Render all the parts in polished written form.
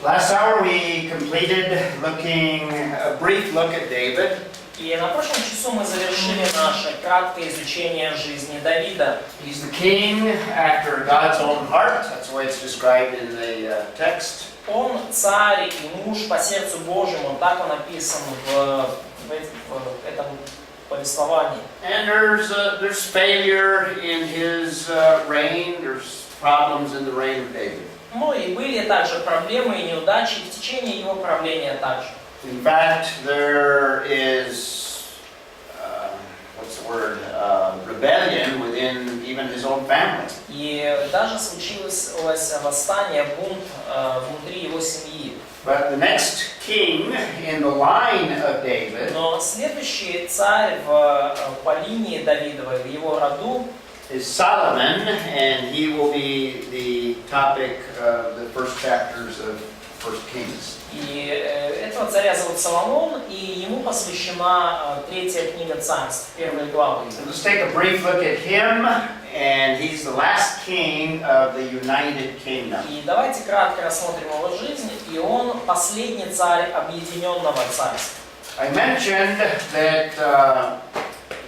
Last hour we completed a brief look at David. И на прошлом часу мы завершили наше краткое изучение жизни Давида. He's the king after God's own heart. That's the way it's described in the text. Он царь и муж по сердцу Божьему, так он описан в этом повествовании. And there's failure in his reign. There's problems in the reign of David. Ну и были также проблемы и неудачи в течение его правления также. In fact, there is, rebellion within even his own family. И даже случилось восстание, бунт внутри его семьи. But the next king in the line of David Но следующий царь по линии Давидовой, в его роду, is Solomon, and he will be the topic of the first chapters of 1 Kings. И этого царя зовут Соломон, и ему посвящена третья книга Царств, первая глава. So let's take a brief look at him, and he's the last king of the United Kingdom. И давайте кратко рассмотрим его жизнь, и он последний царь объединенного царства. I mentioned that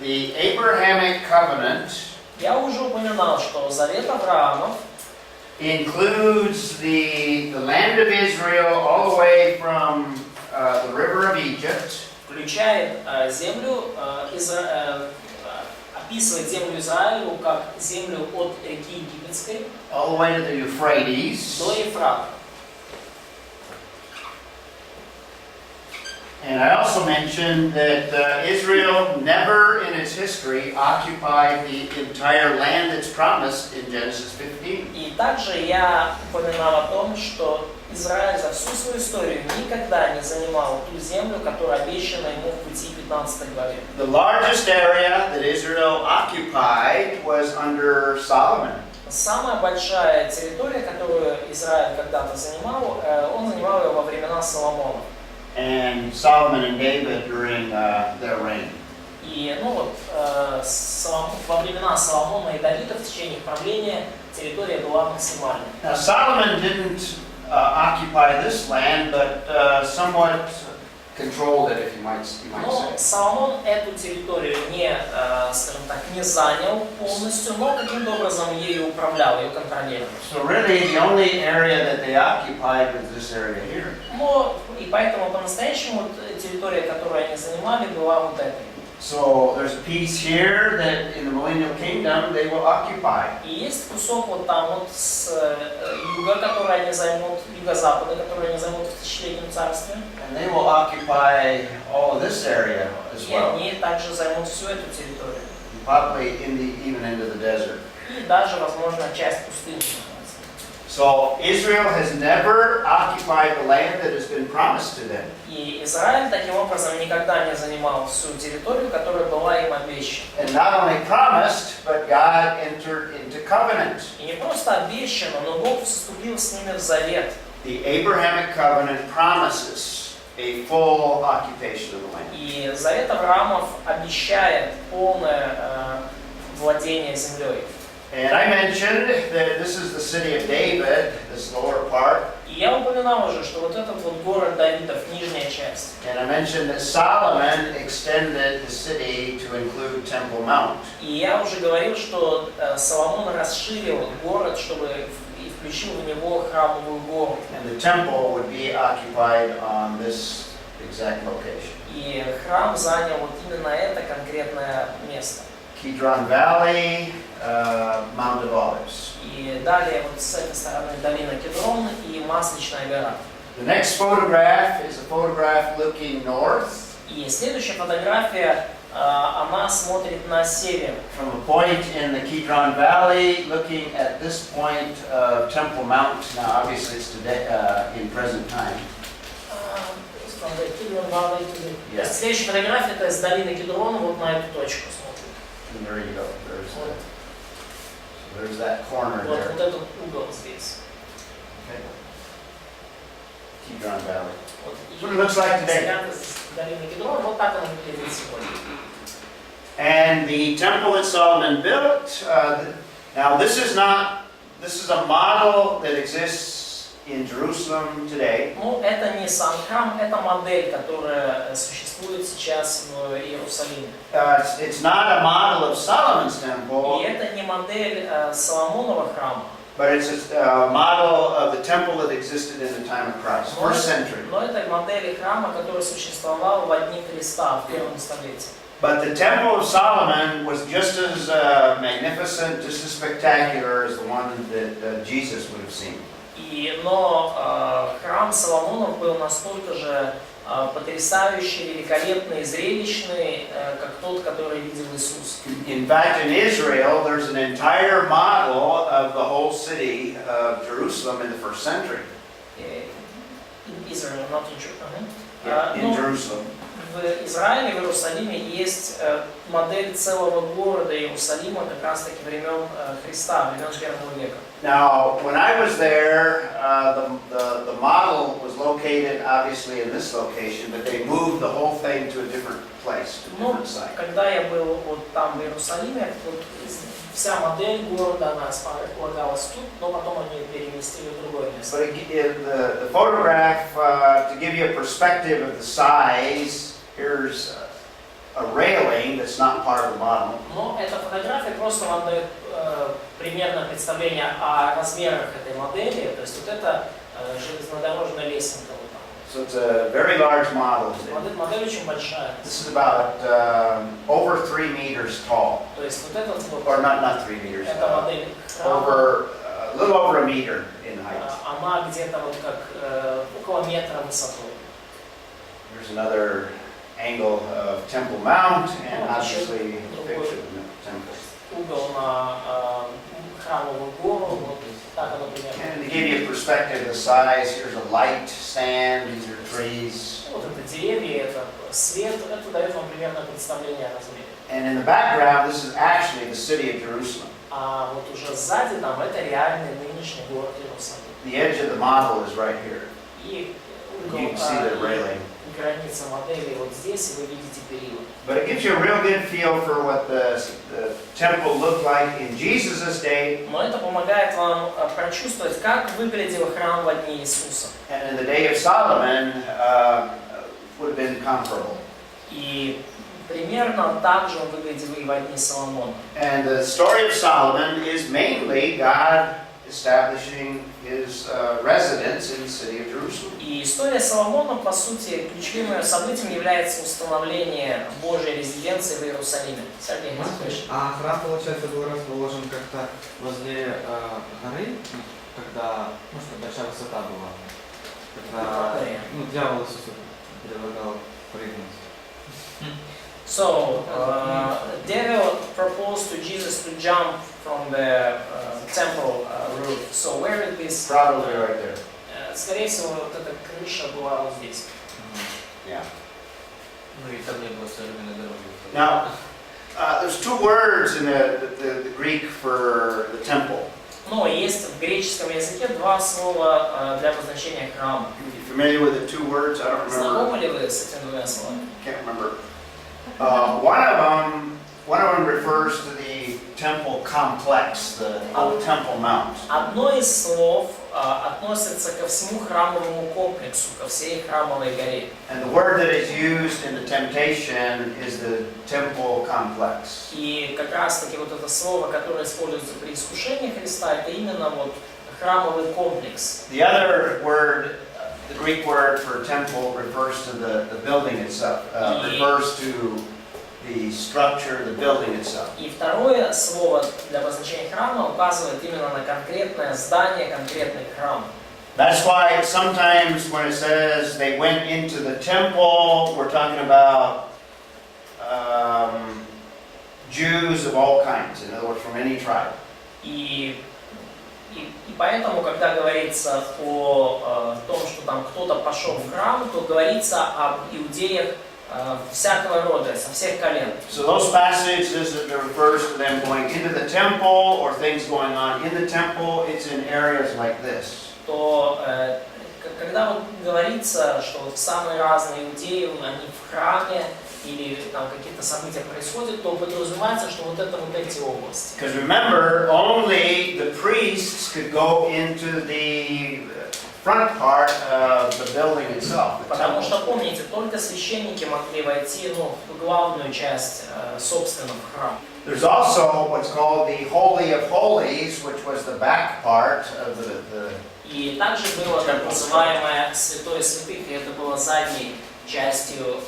the Abrahamic covenant Я уже упоминал, что завет Авраамов includes the land of Israel all the way from the river of Egypt, включает землю, описывает землю Израилю как землю от реки Египетской all the way to the Euphrates. до Ефрата. And I also mentioned that Israel never in its history occupied the entire land that's promised in Genesis 15. И также я упоминал о том, что Израиль за всю свою историю никогда не занимал ту землю, которая обещана ему в Пути 15 главе. The largest area that Israel occupied was under Solomon. Самая большая территория, которую Израиль когда-то занимал, он занимал ее во времена Соломона. And Solomon and David during their reign. И во времена Соломона и Давида в течение их правления территория была максимальной. Now Solomon didn't occupy this land, but somewhat controlled it, if you might Но say. Соломон эту территорию не, скажем так, не занял полностью, но каким-то образом ею управлял, ее контролировал. So really, the only area that they occupied was this area here. Но и поэтому по-настоящему территория, которую они занимали, была вот этой. So there's a piece here that in the millennial kingdom they will occupy. И есть кусок вот там вот с юга, который они займут, юго-запада, который они займут в тысячелетнем царстве. And they will occupy all of this area as И well. они также займут всю эту территорию. Probably even into the desert. И даже, возможно, часть пустыни. So Israel has never occupied the land that has been promised to them. И Израиль таким образом никогда не занимал всю территорию, которая была им обещана. And not only promised, but God entered into covenant. И не просто обещано, но Бог вступил с ними в завет. The Abrahamic covenant promises a full occupation of the land. И завет Авраамов обещает полное владение землей. And I mentioned that this is the city of David, this lower part. И я упоминал уже, что вот этот вот город Давидов, нижняя часть. And I mentioned that Solomon extended the city to include Temple Mount. И я уже говорил, что Соломон расширил город, чтобы и включил в него храмовую гору. And the temple would be occupied on this exact location. И храм занял вот именно это конкретное место. Kidron Valley, Mount of Olives. И далее вот с этой стороны долина Кедрон и Масличная гора. The next photograph is a photograph looking north. И следующая фотография, она смотрит на север. From a point in the Kidron Valley, looking at this point of Temple Mount. Now, obviously, it's today in present time. Yeah. Следующая фотография это с долины Кедрона вот на эту точку смотрит. And there you go. There's that corner there. Вот этот угол здесь. Okay. Kidron Valley. Вот. That's what it looks like today. Долина Кедрона, вот так она выглядит сегодня. And the temple that Solomon built. Now, this is a model that exists in Jerusalem today. Ну, это не сам храм, это модель, которая существует сейчас в Иерусалиме. It's not a model of Solomon's И temple, это не модель Соломонова храма, but it's a model of the temple that existed in the time of Christ, first century. но это модель храма, который существовал в дни Христа в первом столетии. But the temple of Solomon was just as magnificent, just as spectacular as the one that Jesus would have seen. Но храм Соломонов был настолько же потрясающий, великолепный, зрелищный, как тот, который видел Иисус. In fact, in Israel, there's an entire model of the whole city of Jerusalem in the first century. In Israel, not in Jerusalem. In Jerusalem. В Израиле, в Иерусалиме есть модель целого города Иерусалима как раз таки времен Христа, времен первого века. Now, when I was there, the model was located obviously in this location, but they moved the whole thing to a different place, to a different site. Когда я был вот там в Иерусалиме, вот вся модель города, она располагалась тут, но потом они переместили в другое место. But the photograph, to give you a perspective of the size, here's a railing that's not part of the model. Но эта фотография просто вам дает примерное представление о размерах этой модели. То есть вот это железнодорожная лесенка вот там. So it's a very large model. Модель очень большая. This is about over 3 meters tall. То есть вот этот вот. Or not 3 meters. Эта модель Over a little over a meter in height. Она где-то вот как около метра высотой. There's another angle of Temple Mount, and obviously a picture of the temple. Угол на храмовую гору, вот так оно примерно. And to give you a perspective of the size, here's a light stand, these are trees. Вот это деревья, это свет, это дает вам примерное представление о размере. And in the background, this is actually the city of Jerusalem. А вот уже сзади там это реальный нынешний город Иерусалим. The edge of the model is right here. И You can see the railing. граница модели вот здесь, и вы видите период. But it gives you a real good feel for what the temple looked like in Jesus' day. Но это помогает вам прочувствовать, как выглядел храм в дни Иисуса. And in the day of Solomon, would have been comparable. И примерно так же он выглядел и в дни Соломона. And the story of Solomon is mainly God establishing his residence in the city of Jerusalem. И история Соломона, по сути, ключевым событием является установление Божьей резиденции в Иерусалиме. Сергей, а храм, получается, был расположен как-то возле горы, когда, что большая высота была, когда дьявол Иисусу предлагал прыгнуть. So, devil proposed to Jesus to jump from the temple roof. So where did this? Probably right there. Скорее всего, вот эта крыша была вот здесь. Yeah. Ну и там не было современной дороги. Now, there's two words in the Greek for the temple. Но есть в греческом языке два слова для обозначения храма. You familiar with the two words? I don't remember. Знакомы ли вы с этими двумя словами? Can't remember. One of them refers to the temple complex, the whole Temple Mount. Одно из слов относится ко всему храмовому комплексу, ко всей храмовой горе. And the word that is used in the temptation is the temple complex. И как раз таки вот это слово, которое используется при искушении Христа, это именно вот храмовый комплекс. The other word, the Greek word for temple, refers to the building itself, refers to the structure, the building itself. И второе слово для обозначения храма указывает именно на конкретное здание, конкретный храм. That's why sometimes when it says they went into the temple, we're talking about Jews of all kinds, in other words, from any tribe. И поэтому, когда говорится о том, что там кто-то пошел в храм, то говорится об иудеях всякого рода, со всех колен. So those passages that refers to them going into the temple or things going on in the temple, it's in areas like this. То когда вот говорится, что вот самые разные иудеи, они в храме или там какие-то события происходят, то подразумевается, что вот это вот эти области. Because remember, only the priests could go into the front part of the building itself. the Потому temple. что, помните, только священники могли войти в главную часть, собственно, в храм. There's also what's called the Holy of Holies, which was the back part of the И также было так называемое Святое Святых, и это было задней частью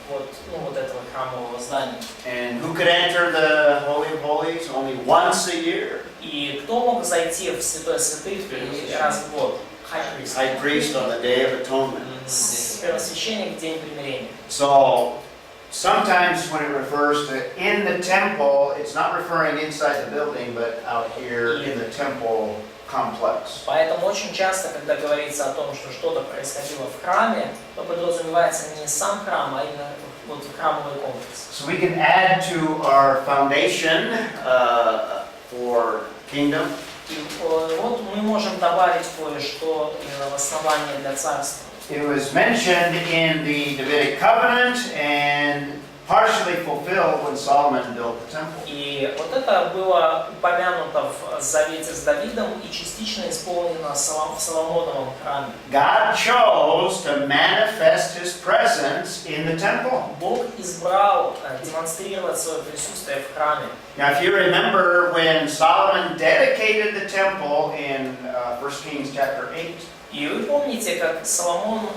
вот этого храмового здания. And who could enter the Holy of Holies? Only once a year. И кто мог зайти в Святое Святых раз в год? High priest on the Day of Atonement. Первосвященник в день примирения. So sometimes when it refers to in the temple, it's not referring inside the building, but out here in the temple complex. Поэтому очень часто, когда говорится о том, что что-то происходило в храме, то подразумевается не сам храм, а именно вот храмовый комплекс. So we can add to our foundation for kingdom. И вот мы можем добавить кое-что именно в основание для царства. It was mentioned in the Davidic covenant and partially fulfilled when Solomon built the temple. И вот это было упомянуто в Завете с Давидом и частично исполнено в Соломоновом храме. God chose to manifest His presence in the temple. Бог избрал демонстрировать свое присутствие в храме. Now, if you remember when Solomon dedicated the temple in 1 Kings chapter 8, И вы помните, как Соломон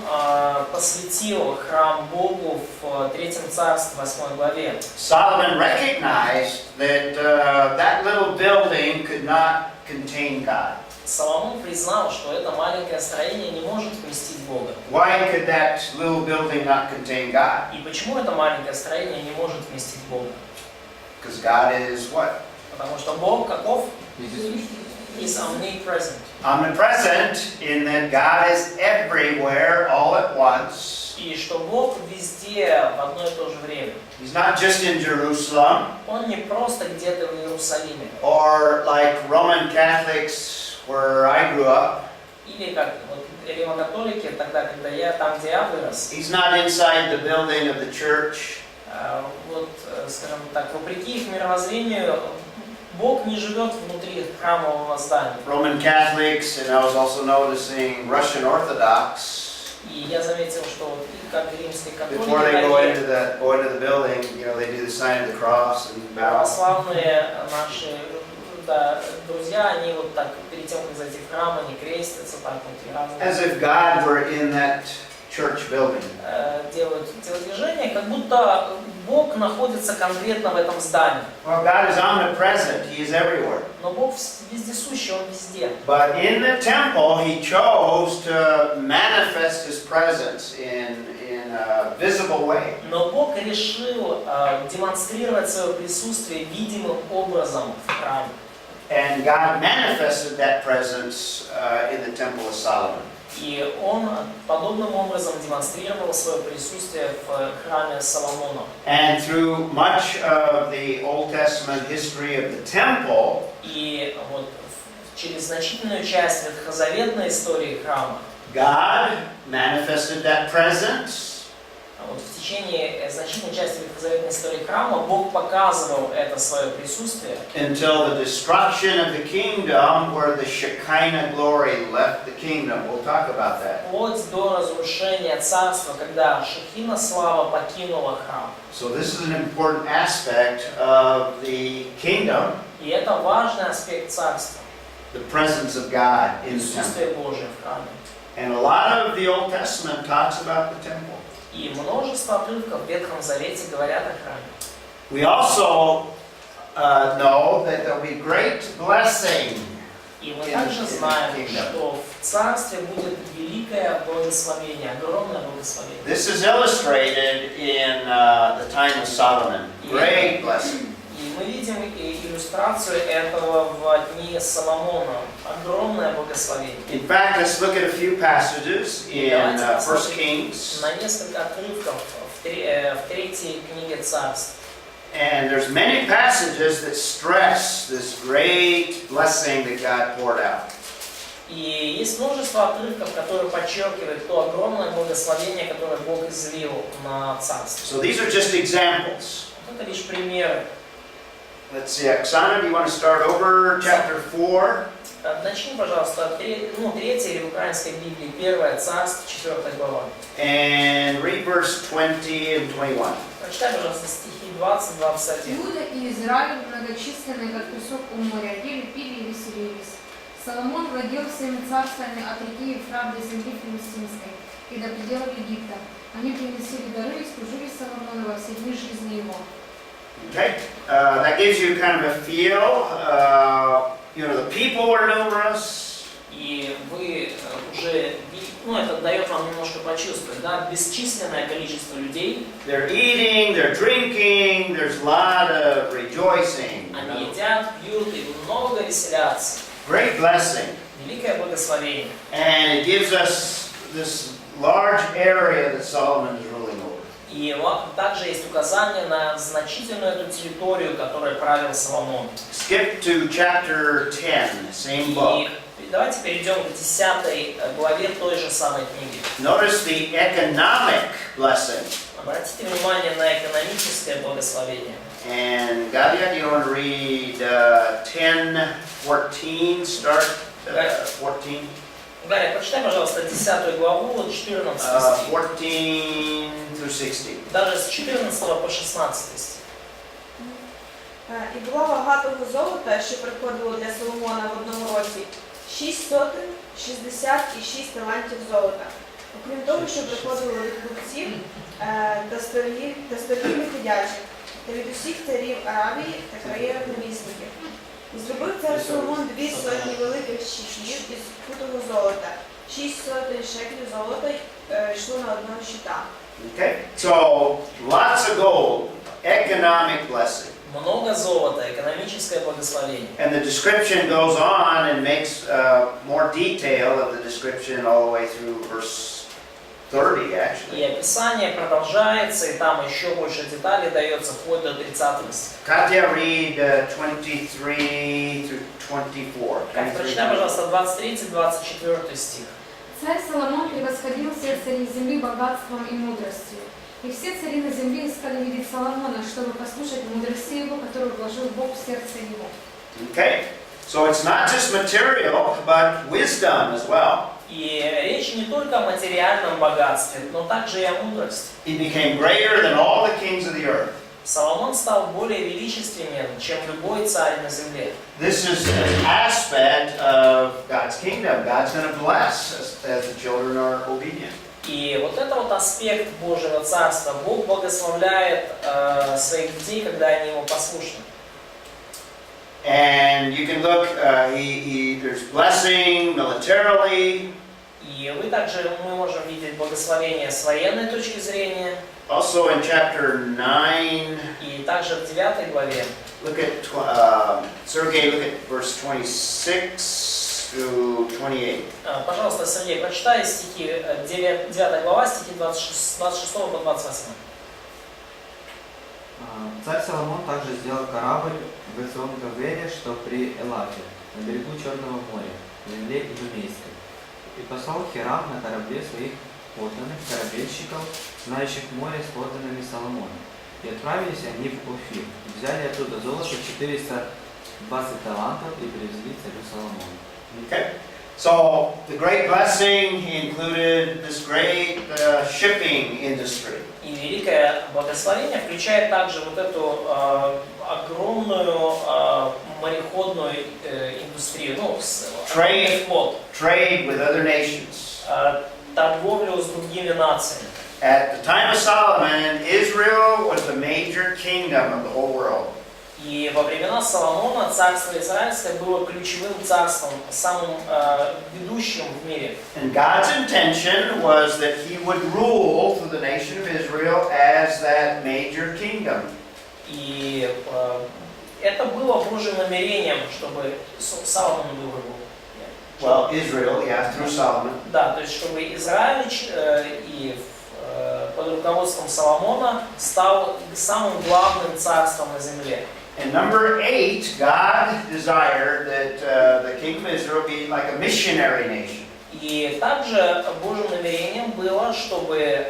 посвятил храм Богу в 3 царстве, 8 главе. Solomon recognized that that little building could not contain God. Соломон признал, что это маленькое строение не может вместить Бога. Why could that little building not contain God? И почему это маленькое строение не может вместить Бога? Because God is what? Потому что Бог каков? Is omnipresent. Omnipresent in that God is everywhere all at once. И что Бог везде в одно и то же время. He's not just in Jerusalem Он не просто где-то в Иерусалиме. or like Roman Catholics where I grew up. Или как вот римокатолики, тогда, когда я там, где я вырос. He's not inside the building of the church. Вот, скажем так, вопреки их мировоззрению, Бог не живет внутри храмового здания. Roman Catholics, and I was also noticing Russian Orthodox. И я заметил, что вот и как римские Before they go католики, into the building, you know, they do the sign of the cross and bow. православные наши друзья, они вот так перед тем, как зайти в храм, они крестятся так вот As if God were in that church building. делают телодвижение, как будто Бог находится конкретно в этом здании. Well, God is omnipresent. He is everywhere. Но Бог вездесущий, Он везде. But in the temple, He chose to manifest His presence in a visible way. Но Бог решил демонстрировать свое присутствие видимым образом в храме. And God manifested that presence in the temple of Solomon. И Он подобным образом демонстрировал свое присутствие в храме Соломона. And through much of the Old Testament history of the temple, И вот через значительную часть ветхозаветной истории храма, God manifested that presence. вот в течение значительной части ветхозаветной истории храма Бог показывал это свое присутствие Until the destruction of the kingdom, where the Shekinah glory left the kingdom. We'll talk about that. вплоть до разрушения царства, когда Шехина слава покинула храм. So this is an important aspect of the kingdom, И это важный аспект царства, the presence of God in the temple. присутствие Божие в храме. And a lot of the Old Testament talks about the temple. И множество отрывков в Ветхом Завете говорят о храме. We also know that there will be great blessing. И мы также знаем, что в царстве будет великое благословение, огромное благословение. This is illustrated in the time of Solomon. Great blessing. И мы видим иллюстрацию этого в дни Соломона. Огромное благословение. In fact, let's look at a few passages in 1 Kings. На несколько отрывков в третьей книге Царств. And there's many passages that stress this great blessing that God poured out. И есть множество отрывков, которые подчеркивают то огромное благословение, которое Бог излил на царство. So these are just examples. Это лишь примеры. Let's see, Oksana, do you want to start over chapter 4? Начни, пожалуйста, от третьей или в украинской Библии, 1 Царств, 4 глава. And read verse 20 and 21. Прочитай, пожалуйста, стихи 20-21. Иуда и Израиль, многочисленные, как песок у моря, ели, пили и веселились. Соломон владел всеми царствами от реки Ефрат до земли филистимской и до пределов Египта. Они приносили дары и служили Соломону во все дни жизни его. Okay, that gives you kind of a feel. The people were numerous. И вы уже, это дает вам немножко почувствовать, да, бесчисленное количество людей. They're eating, they're drinking, there's a lot of rejoicing. Они едят, пьют и много веселятся. Great blessing. Великое благословение. And it gives us this large area that Solomon is ruling over. И также есть указание на значительную эту территорию, которой правил Соломон. Skip to chapter 10, same book. И давайте перейдем к 10 главе той же самой книги. Notice the economic blessing. Обратите внимание на экономическое благословение. And Gadia, do you want to read 10:14, start 14? Гарри, прочитай, пожалуйста, 10 главу, 14 стих. 14 through 16. Даже с 14 по 16 стих. І було багатого золота, що приходило для Соломона в одному році, 6 сотень, 66 талантів золота. Окрім того, що приходило від купців та сторгів виходячих, та від усіх царів Аравії та країнах намісників. І зробив цар Соломон 2 сотні великих щитів із кутого золота. 6 сотень шеклів золота йшло на одного щита. Okay, so lots of gold, economic blessing. Много золота, экономическое благословение. And the description goes on and makes more detail of the description all the way through verse 30, actually. И описание продолжается, и там еще больше деталей дается, вплоть до 30 стиха. Katya, read 23 through 24. Прочитай, пожалуйста, 23-24 стих. Царь Соломон превосходил всех царей земли богатством и мудростью. И все цари на земле искали видеть Соломона, чтобы послушать мудрости его, которую вложил Бог в сердце его. Okay, so it's not just material, but wisdom as well. И речь не только о материальном богатстве, но также и о мудрости. He became greater than all the kings of the earth. Соломон стал более величественен, чем любой царь на земле. This is an aspect of God's kingdom. God's going to bless as the children are obedient. И вот это вот аспект Божьего Царства. Бог благословляет своих детей, когда они Ему послушны. And you can look, there's blessing militarily. И мы можем видеть благословение с военной точки зрения. Also in chapter 9, И также в 9 главе. look at, Sergey, look at verse 26 through 28. Пожалуйста, Сергей, прочитай стихи 9 глава, стихи 26 по 28. Царь Соломон также сделал корабль в Эцион-Гавере, что при Элате, на берегу Черного моря, в земле Идумейской. И послал Хирам на корабле своих подданных корабельщиков, знающих море с подданными Соломона. И отправились они в Офир, и взяли оттуда золото 420 талантов и привезли царю Соломону. Okay, so the great blessing included this great shipping industry. И великое благословение включает также вот эту огромную мореходную индустрию, флот, Trade with other nations. торговлю с другими нациями. At the time of Solomon, Israel was the major kingdom of the whole world. И во времена Соломона царство Израильское было ключевым царством, самым ведущим в мире. And God's intention was that He would rule through the nation of Israel as that major kingdom. И это было Божьим намерением, чтобы Соломон был его. Well, Israel, yeah, through Solomon. Да, то есть чтобы Израиль и под руководством Соломона стал самым главным царством на земле. And number 8, God desired that the kingdom of Israel be like a missionary nation. И также Божьим намерением было, чтобы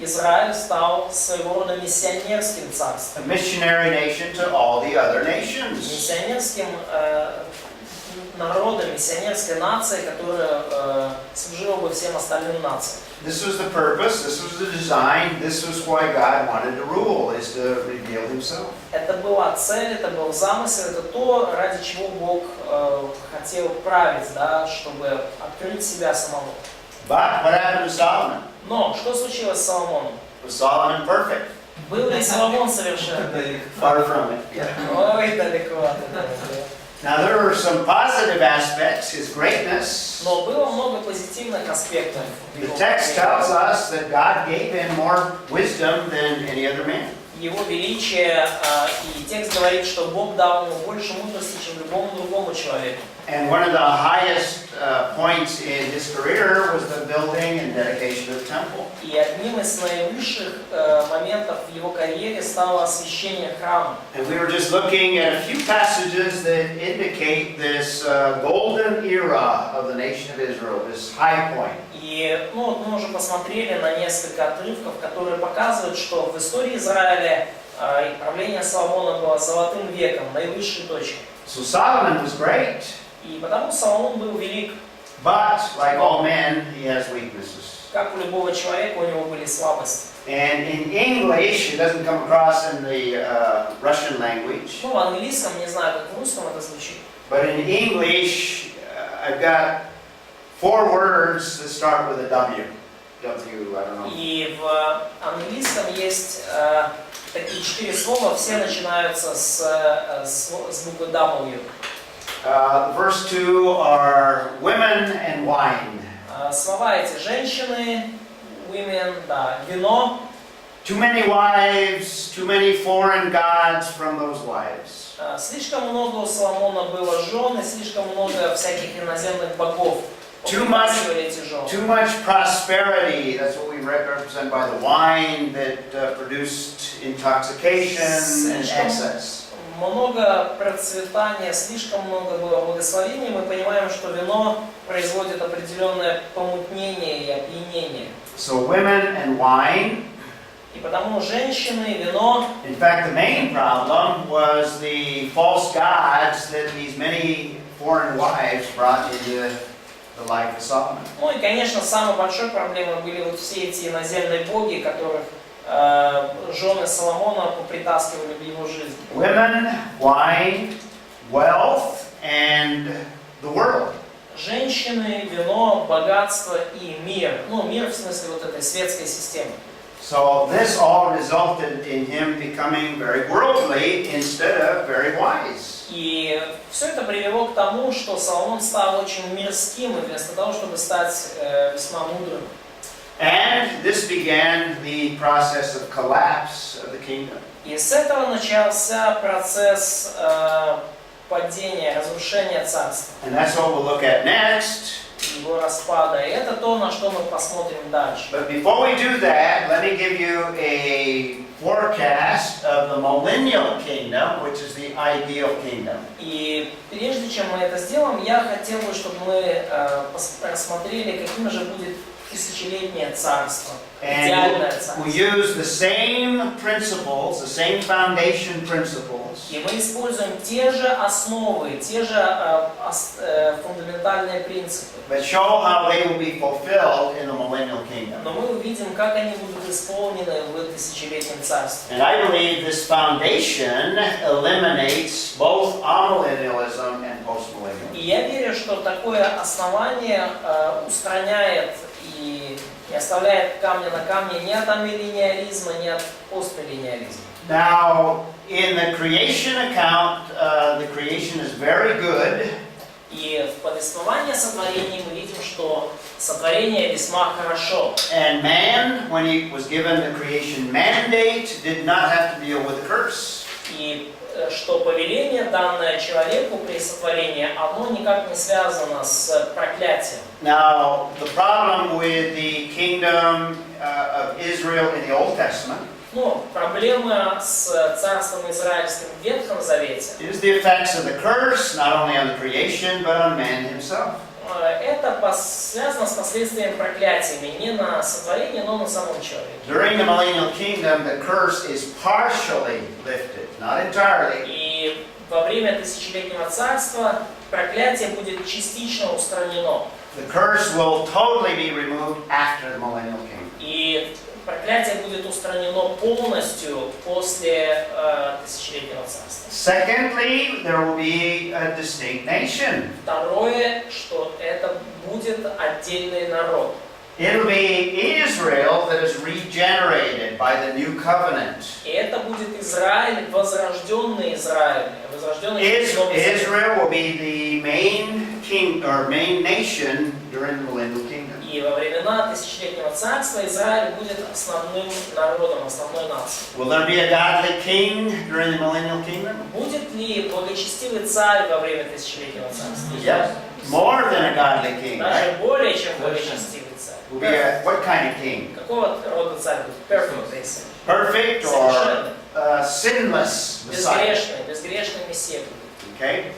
Израиль стал своего рода миссионерским царством. A missionary nation to all the other nations. Миссионерским народом, миссионерской нацией, которая служила бы всем остальным нациям. This was the purpose, this was the design, this was why God wanted to rule, is to reveal himself. Это была цель, это был замысел, это то, ради чего Бог хотел править, да, чтобы открыть себя самому. But what happened to Solomon? Но что случилось с Соломоном? Was Solomon perfect? Был ли Соломон совершенным? Far from it. Yeah. Ой, далеко от этого. Now there were some positive aspects, his greatness. Но было много позитивных аспектов. The text tells us that God gave him more wisdom than any other man. Его величие, и текст говорит, что Бог дал ему больше мудрости, чем любому другому человеку. And one of the highest points in his career was the building and dedication of the temple. И одним из наивысших моментов в его карьере стало освящение храма. And we were just looking at a few passages that indicate this golden era of the nation of Israel, this high point. И вот мы уже посмотрели на несколько отрывков, которые показывают, что в истории Израиля правление Соломона было золотым веком, наивысшей точкой. So Solomon was great, И потому Соломон был велик. but like all men, he has weaknesses. Как у любого человека, у него были слабости. And in English, it doesn't come across in the Russian language, Ну, в английском, не знаю, как в русском это звучит. but in English, I've got 4 words that start with a W. W, I don't know. И в английском есть такие 4 слова, все начинаются с буквы W. The first 2 are women and wine. Слова эти: женщины, women, да, вино. Too many wives, too many foreign gods from those wives. Слишком много у Соломона было жен, и слишком много всяких иноземных богов. Too much, Показывали эти жены. too much prosperity. That's what we represent by the wine that produced intoxication and excess. Много процветания, слишком много было благословений. Мы понимаем, что вино производит определенное помутнение и опьянение. So women and wine. И потому женщины, вино. In fact, the main problem was the false gods that these many foreign wives brought into the life of Solomon. Ну и, конечно, самой большой проблемой были вот все эти иноземные боги, которых жены Соломона притаскивали в его жизнь. Women, wine, wealth, and the world. Женщины, вино, богатство и мир. Ну, мир в смысле вот этой светской системы. So this all resulted in him becoming very worldly instead of very wise. И все это привело к тому, что Соломон стал очень мирским, вместо того, чтобы стать весьма мудрым. And this began the process of collapse of the kingdom. И с этого начался процесс падения, разрушения царства. And that's what we'll look at next. Его распада. И это то, на что мы посмотрим дальше. But before we do that, let me give you a forecast of the millennial kingdom, which is the ideal kingdom. И прежде чем мы это сделаем, я хотел бы, чтобы мы рассмотрели, каким же будет тысячелетнее царство, идеальное And царство. we use the same principles, the same foundation principles. И мы используем те же основы, те же фундаментальные принципы. That show how they will be fulfilled in the millennial kingdom. Но мы увидим, как они будут исполнены в тысячелетнем царстве. And I believe this foundation eliminates both amillennialism and postmillennialism. И я верю, что такое основание устраняет и не оставляет камня на камне ни от амиллениализма, ни от постмиллениализма. Now, in the creation account, the creation is very good. И в повествовании о сотворении мы видим, что сотворение весьма хорошо. And man, when he was given the creation mandate, did not have to deal with the curse. И что повеление, данное человеку при сотворении, оно никак не связано с проклятием. Now, the problem with the kingdom of Israel in the Old Testament Ну, проблема с царством израильским в Ветхом Завете is the effects of the curse, not only on the creation, but on man himself. это связано с последствиями проклятиями не на сотворение, но на самом человеке. During the millennial kingdom, the curse is partially lifted, not entirely. И во время тысячелетнего царства проклятие будет частично устранено. The curse will totally be removed after the millennial kingdom. И проклятие будет устранено полностью после тысячелетнего царства. Secondly, there will be a distinct nation. Второе, что это будет отдельный народ. It'll be Israel that is regenerated by the new covenant. И это будет Израиль, возрожденный Израиль. Возрожденный Israel will be the main king or main nation during the millennial kingdom. И во времена тысячелетнего царства Израиль будет основным народом, основной нацией. Will there be a godly king during the millennial kingdom? Будет ли благочестивый царь во время тысячелетнего царства? Yes. More than a godly king, Даже right? более чем благочестивый царь. Will be what kind of king? Какого рода царь будет? Perfect, если. Perfect or sinless Messiah? Безгрешный Мессия будет. Okay.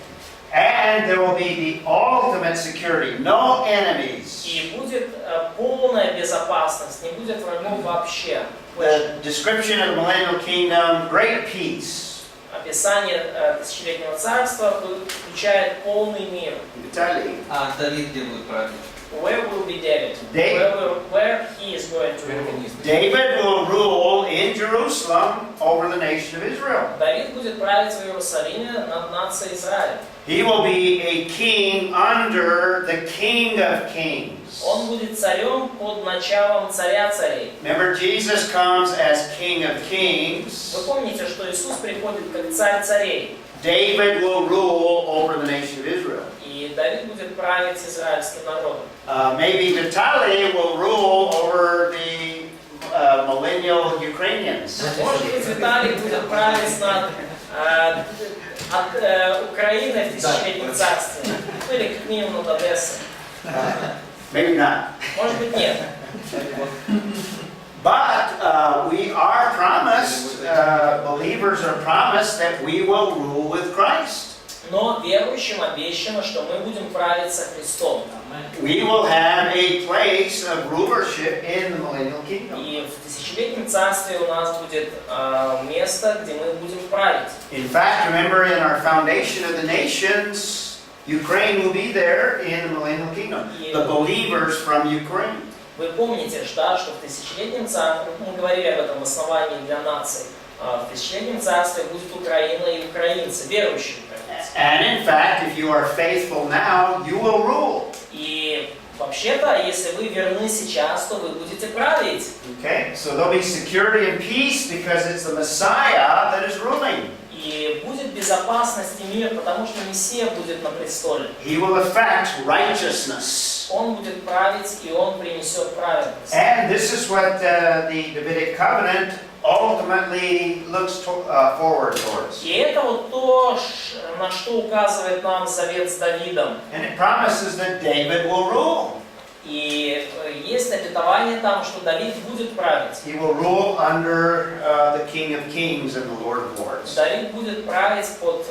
And there will be the ultimate security, no enemies. И будет полная безопасность, не будет врагов вообще. The description of the millennial kingdom, great peace. Описание тысячелетнего царства включает полный мир. Italy. А Давид где будет править? Where will be David? David. Where he is going to rule. David will rule in Jerusalem over the nation of Israel. Давид будет править в Иерусалиме над нацией Израиля. He will be a king under the King of Kings. Он будет царем под началом царя царей. Remember, Jesus comes as King of Kings. Вы помните, что Иисус приходит как царь царей. David will rule over the nation of Israel. И Давид будет править израильским народом. Maybe Vitaly will rule over the millennial Ukrainians. Может быть, Виталий будет править над Украиной в тысячелетнем царстве. Ну или как минимум над Одессой. Maybe not. Может быть, нет. But we are promised, believers are promised that we will rule with Christ. Но верующим обещано, что мы будем править со Христом. We will have a place of rulership in the millennial kingdom. И в тысячелетнем царстве у нас будет место, где мы будем править. In fact, remember in our foundation of the nations, Ukraine will be there in the millennial kingdom. The believers from Ukraine. Вы помните, да, что в тысячелетнем царстве, мы говорили об этом в основании для наций, в тысячелетнем царстве будет Украина и украинцы, верующие украинцы. And in fact, if you are faithful now, you will rule. И вообще-то, если вы верны сейчас, то вы будете править. Okay, so there'll be security and peace because it's the Messiah that is ruling. И будет безопасность и мир, потому что Мессия будет на престоле. He will effect righteousness. Он будет править, и он принесет праведность. And this is what the Davidic covenant ultimately looks forward towards. И это вот то, на что указывает нам завет с Давидом. And it promises that David will rule. И есть обетование там, что Давид будет править. He will rule under the King of Kings and the Lord of Lords. Давид будет править под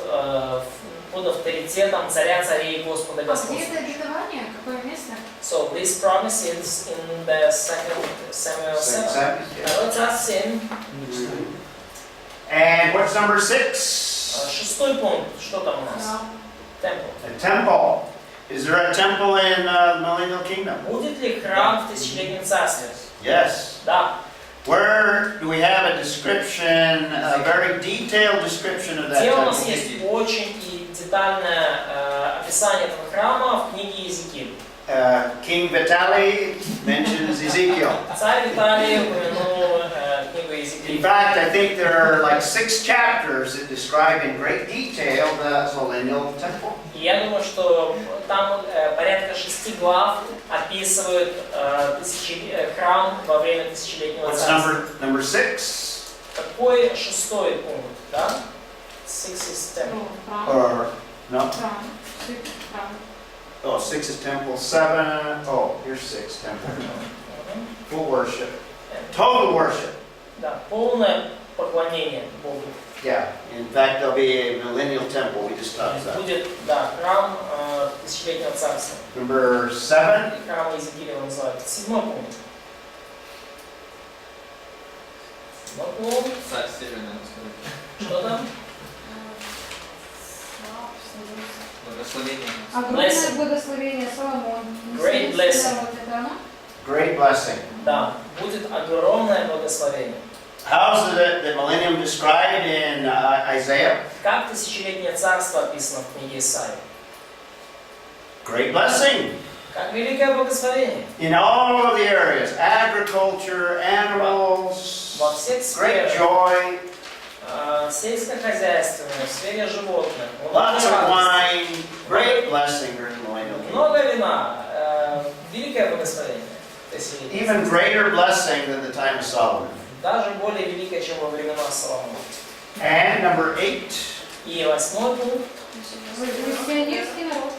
авторитетом царя царей и Господа А где Господа. это обетование? Какое место? So this promise is in the 2 Samuel 7. Второй Царств 7. And what's number 6? Шестой пункт. Что там у нас? Темпл. A temple. Is there a temple in the millennial kingdom? Будет ли храм в тысячелетнем царстве? Yes. Да. Where do we have a description, a very detailed description of that Где у нас temple? есть очень и детальное описание этого храма в книге Иезекииль. King Vitaly mentions Ezekiel. Царь Виталий упомянул книгу In Иезекииль. fact, I think there are like 6 chapters that describe in great detail the millennial temple. И я думаю, что там порядка 6 глав описывают храм во время тысячелетнего What's царства. number 6? Какой шестой пункт, да? 6 is temple. Or no? Храм. Храм. Oh, 6 is temple. 7. Oh, here's 6 temple. Full worship. Total worship. Да, полное поклонение Богу. Yeah. In fact, there'll be a millennial temple. We just talked about. Будет, да, храм тысячелетнего царства. Number 7. И храм Иезекииля называется. 7 пункт. 7 пункт. Царь Северный, Что там? Благословение. Огромное Blessing. благословение Соломон. Great blessing. Вот это оно? Great blessing. Да, будет огромное благословение. How's the millennium described in Isaiah? Как тысячелетнее царство описано в книге Исаии? Great blessing. Как великое благословение. In all of the areas, agriculture, animals, Во всех great сферах, joy, сельскохозяйственной, в сфере животных, lots of много wine, great blessing during the millennial kingdom. много вина, великое благословение. Тысячелетие. Even greater blessing than the time of Solomon. Даже более великое, чем во времена Соломона. And number 8, И 8 пункт. Миссионерский народ.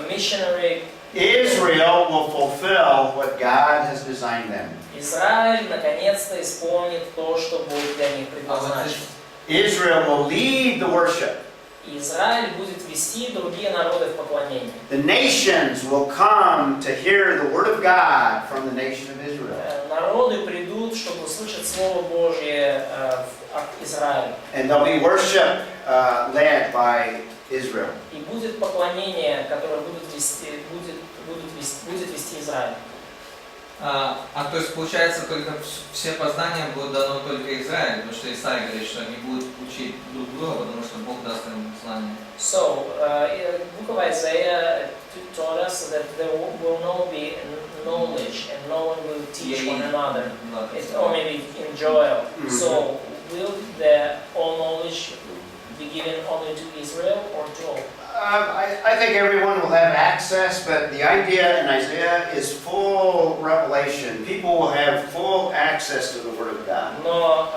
Missionary. Israel will fulfill what God has designed them. Израиль наконец-то исполнит то, что Бог для них предназначил. Israel will lead the worship. И Израиль будет вести другие народы в поклонение. The nations will come to hear the word of God from the nation of Israel. Народы придут, чтобы услышать Слово Божье от Израиля. And there'll be worship led by Israel. И будет поклонение, которое будет вести Израиль. То есть получается только все познания будут дано только Израилю, потому что Исаия говорит, что они будут учить друг друга, потому что Бог даст им знания. So, book of Isaiah taught us that there will not be knowledge and no one will teach one another. It's only in Joel. So, will all knowledge be given only to Israel or to all? I think everyone will have access, but the idea in Isaiah is full revelation. People will have full access to the Word of God. Но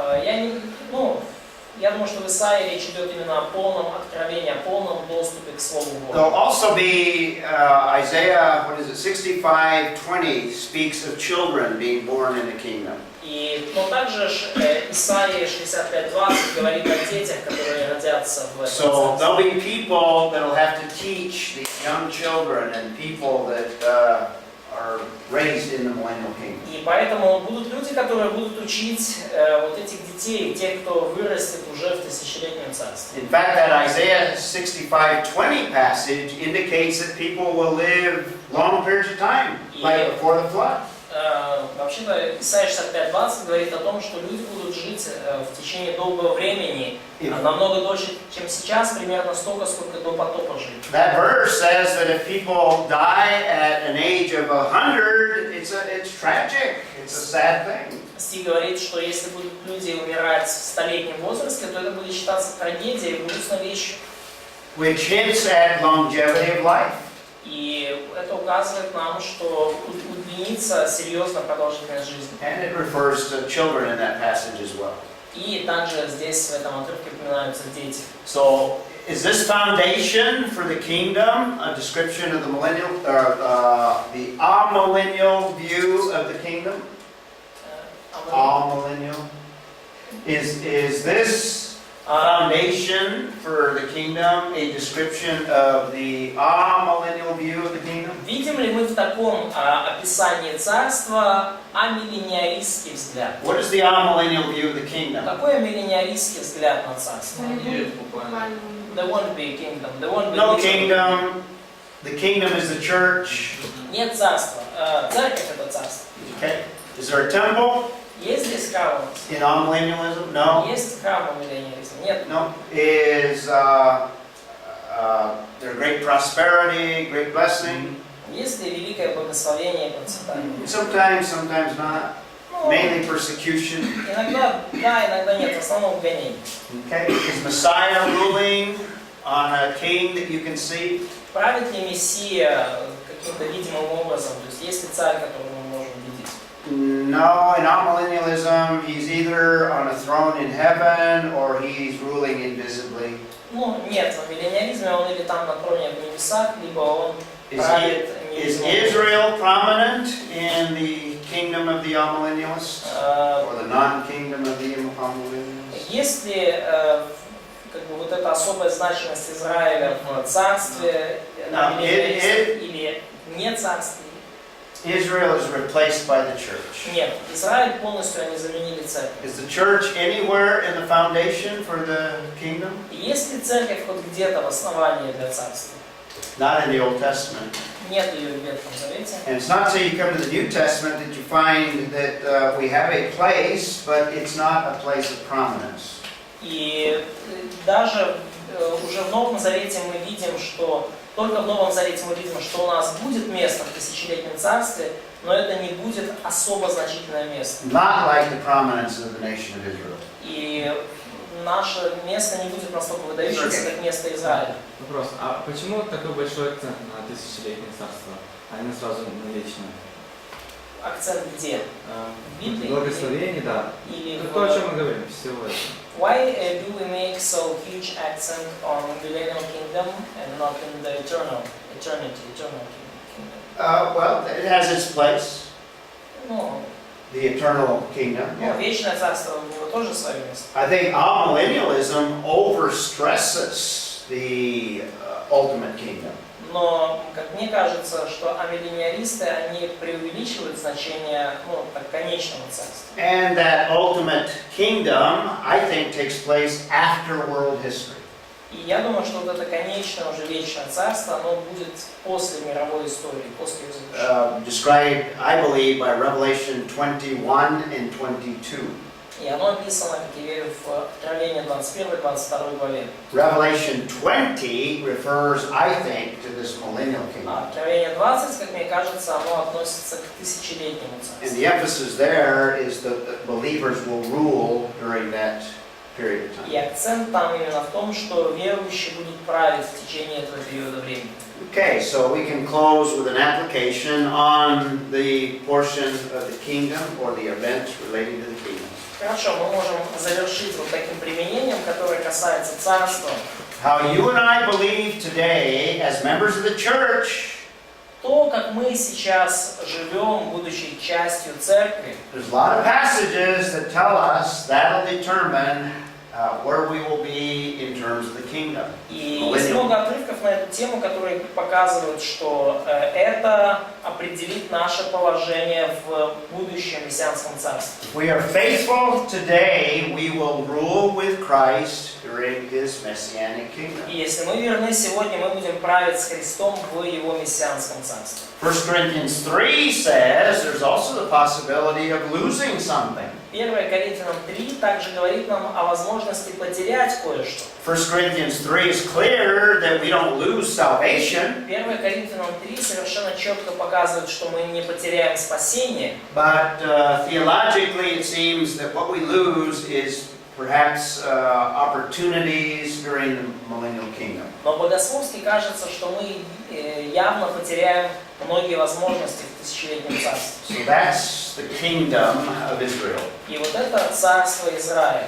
я думаю, что в Исаии речь идет именно о полном откровении, о полном доступе к Слову There'll Божьему. also be Isaiah, 65:20 speaks of children being born in the kingdom. Но также Исаия 65:20 говорит о детях, которые родятся в этом So there'll царстве. be people that'll have to teach these young children and people that are raised in the millennial kingdom. И поэтому будут люди, которые будут учить вот этих детей, тех, кто вырастет уже в тысячелетнем царстве. In fact, that Isaiah 65:20 passage indicates that people will live long periods of time, like before the flood. Вообще-то Исаия 65:20 говорит о том, что люди будут жить в течение долгого времени, намного дольше, чем сейчас, примерно столько, сколько до потопа жили. That verse says that if people die at an age of 100, it's tragic. It's a sad thing. Стих говорит, что если будут люди умирать в 100-летнем возрасте, то это будет считаться трагедией, грустной вещью. Which hints at longevity of life. И это указывает нам, что удлинится серьезно продолжительность жизни. And it refers to children in that passage as well. И также здесь в этом отрывке упоминаются дети. So, is this foundation for the kingdom a description of the millennial, the amillennial view of the kingdom? Amillennial. Is this foundation for the kingdom a description of the amillennial view of the kingdom? Видим ли мы в таком описании царства амиллениалистский взгляд? What is the amillennial view of the kingdom? Какой амиллениалистский взгляд на царство? Буквально. There won't be a kingdom. There won't be No kingdom. The kingdom is the church. Нет царства. Церковь это царство. Okay. Is there a temple Есть здесь храм у нас? in amillennialism? No. Есть храм амиллениализма? Нет. No. Is there great prosperity, great blessing? Есть ли великое благословение и процветание? Sometimes, sometimes not. Ну, Mainly persecution. иногда да, иногда нет. В основном гонение. Okay. Is Messiah ruling on a king that you can see? Правит ли Мессия каким-то видимым образом? То есть есть ли царь, которого мы можем видеть? No, in amillennialism, he's either on a throne in heaven or he's ruling invisibly. Ну, нет, в миллениализме он или там на троне в небесах, либо он правит Is невидимым. Israel prominent in the kingdom of the amillennialists? Or the non-kingdom of the amillennialists? Есть ли как бы вот эта особая значимость Израиля в царстве миллениалистов или не царстве? Israel is replaced by the church. Нет, Израиль полностью они заменили церковь. Is the church anywhere in the foundation for the kingdom? Есть ли церковь хоть где-то в основании для царства? Not in the Old Testament. Нет ее в Ветхом Завете. And it's not until you come to the New Testament that you find that we have a place, but it's not a place of prominence. И даже уже в Новом Завете мы видим, что только в Новом Завете мы видим, что у нас будет место в тысячелетнем царстве, но это не будет особо значительное место. Not like the prominence of the nation of Israel. И наше место не будет настолько выдающимся, как место Израиля. Вопрос, а почему такой большой акцент на тысячелетнее царство, а не сразу на вечное? Акцент где? В Библии? Благословение, да. Или То, о чем мы говорим, всего этого. Why do we make so huge accent on millennial kingdom and not in the eternal kingdom? Well, it has its place, Ну, the eternal kingdom. вечное царство у него тоже свое место. I think amillennialism overstresses the ultimate kingdom. Но, как мне кажется, что амиллениалисты, они преувеличивают значение, конечного царства. And that ultimate kingdom, I think, takes place after world history. И я думаю, что вот это конечное, уже вечное царство, оно будет после мировой истории, после его завершения. Described, I believe, by Revelation 21 and 22. И оно описано, как я верю, в Откровении 21-22 главе. Revelation 20 refers, I think, to this millennial kingdom. А Откровение 20, как мне кажется, оно относится к тысячелетнему And царству. the emphasis there is that believers will rule during that period of И time. акцент там именно в том, что верующие будут править в течение этого периода времени. Okay, so we can close with an application on the portion of the kingdom or the events relating to the kingdom. Хорошо, мы можем завершить вот таким применением, которое касается царства. How you and I believe today as members of the church. То, как мы сейчас живем, будучи частью церкви, There's a lot of passages that tell us that'll determine where we will be in terms of the kingdom. и есть много отрывков на эту тему, которые показывают, что это определит наше положение в будущем мессианском царстве. If we are faithful today, we will rule with Christ during His messianic kingdom. И если мы верны сегодня, мы будем править с Христом в Его мессианском царстве. 1 Corinthians 3 says there's also the possibility of losing something. 1 Коринфянам 3 также говорит нам о возможности потерять кое-что. 1 Corinthians 3 is clear that we don't lose salvation, 1 Коринфянам 3 совершенно четко показывает, что мы не потеряем спасение, but theologically it seems that what we lose is perhaps opportunities during the millennial kingdom. но богословски кажется, что мы явно потеряем многие возможности в тысячелетнем царстве. So that's the kingdom of Israel. И вот это царство Израиля.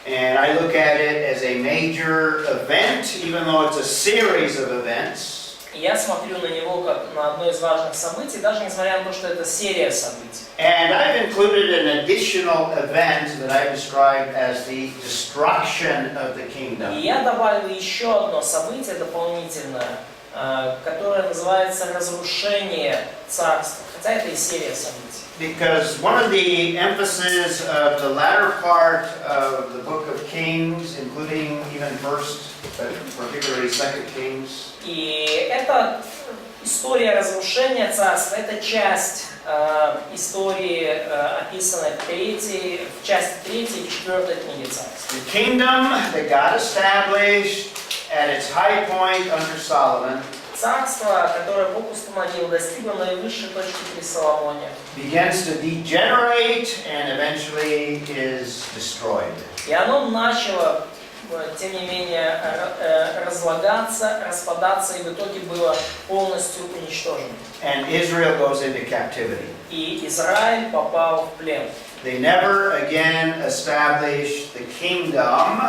And I look at it as a major event, even though it's a series of events. И я смотрю на него как на одно из важных событий, даже несмотря на то, что это серия событий. And I've included an additional event that I've described as the destruction of the И kingdom. я добавил еще одно событие дополнительное, которое называется разрушение царства. Хотя это и серия событий. Because one of the emphasis of the latter part of the book of Kings, including even first, but particularly second Kings, И эта история разрушения царства, это часть истории, описанной в части 3 и 4 книги царства. the kingdom that God established at its high point under Solomon Царство, которое Бог установил, достигло наивысшей точки при Соломоне. begins to degenerate and eventually is destroyed. И оно начало, тем не менее, разлагаться, распадаться, и в итоге было полностью уничтожено. And Israel goes into captivity. И Израиль попал в плен. They never again established the kingdom.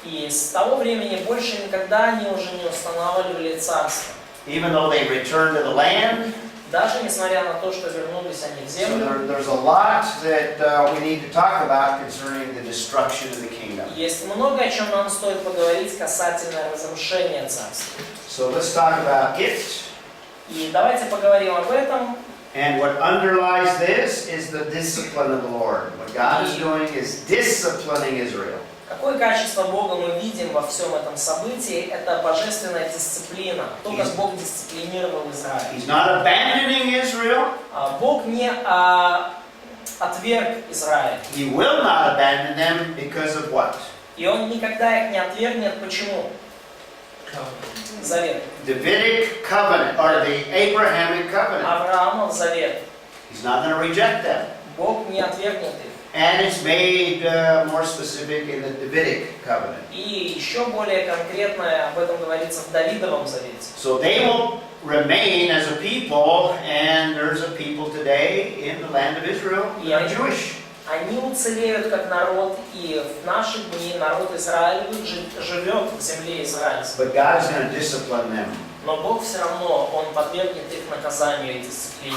И с того времени больше никогда они уже не устанавливали царство. Even though they returned to the land. Даже несмотря на то, что вернулись они в So землю, there's a lot that we need to talk about concerning the destruction of the kingdom. есть много о чем нам стоит поговорить касательно разрушения царства. So let's talk about it. И давайте поговорим об этом. And what underlies this is the discipline of the Lord. What God is doing is disciplining Israel. Какое качество Бога мы видим во всем этом событии? Это божественная дисциплина. То, как Бог дисциплинировал Израиль. He's not abandoning Israel. Бог не отверг Израиль. He will not abandon them because of what? И Он никогда их не отвергнет. Почему? Завет. Davidic covenant, or the Abrahamic covenant. Авраамов завет. He's not going to reject them. Бог не отвергнет их. And it's made more specific in the Davidic covenant. И еще более конкретно об этом говорится в Давидовом завете. So they will remain as a people, and there's a people today in the land of Israel that are Jewish. Они уцелеют как народ, и в наши дни народ Израилевый живет в земле израильской. But God is going to discipline them. Но Бог все равно, Он подвергнет их наказанию и дисциплине.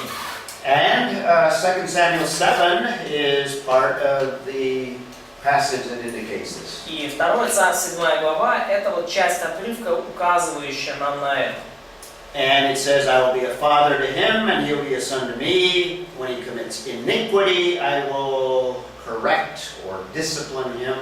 And 2 Samuel 7 is part of the passage that indicates this. И 2 Царств 7 глава – это вот часть отрывка, указывающая нам на это. And it says, I will be a father to him, and he'll be a son to me. When he commits iniquity, I will correct or discipline him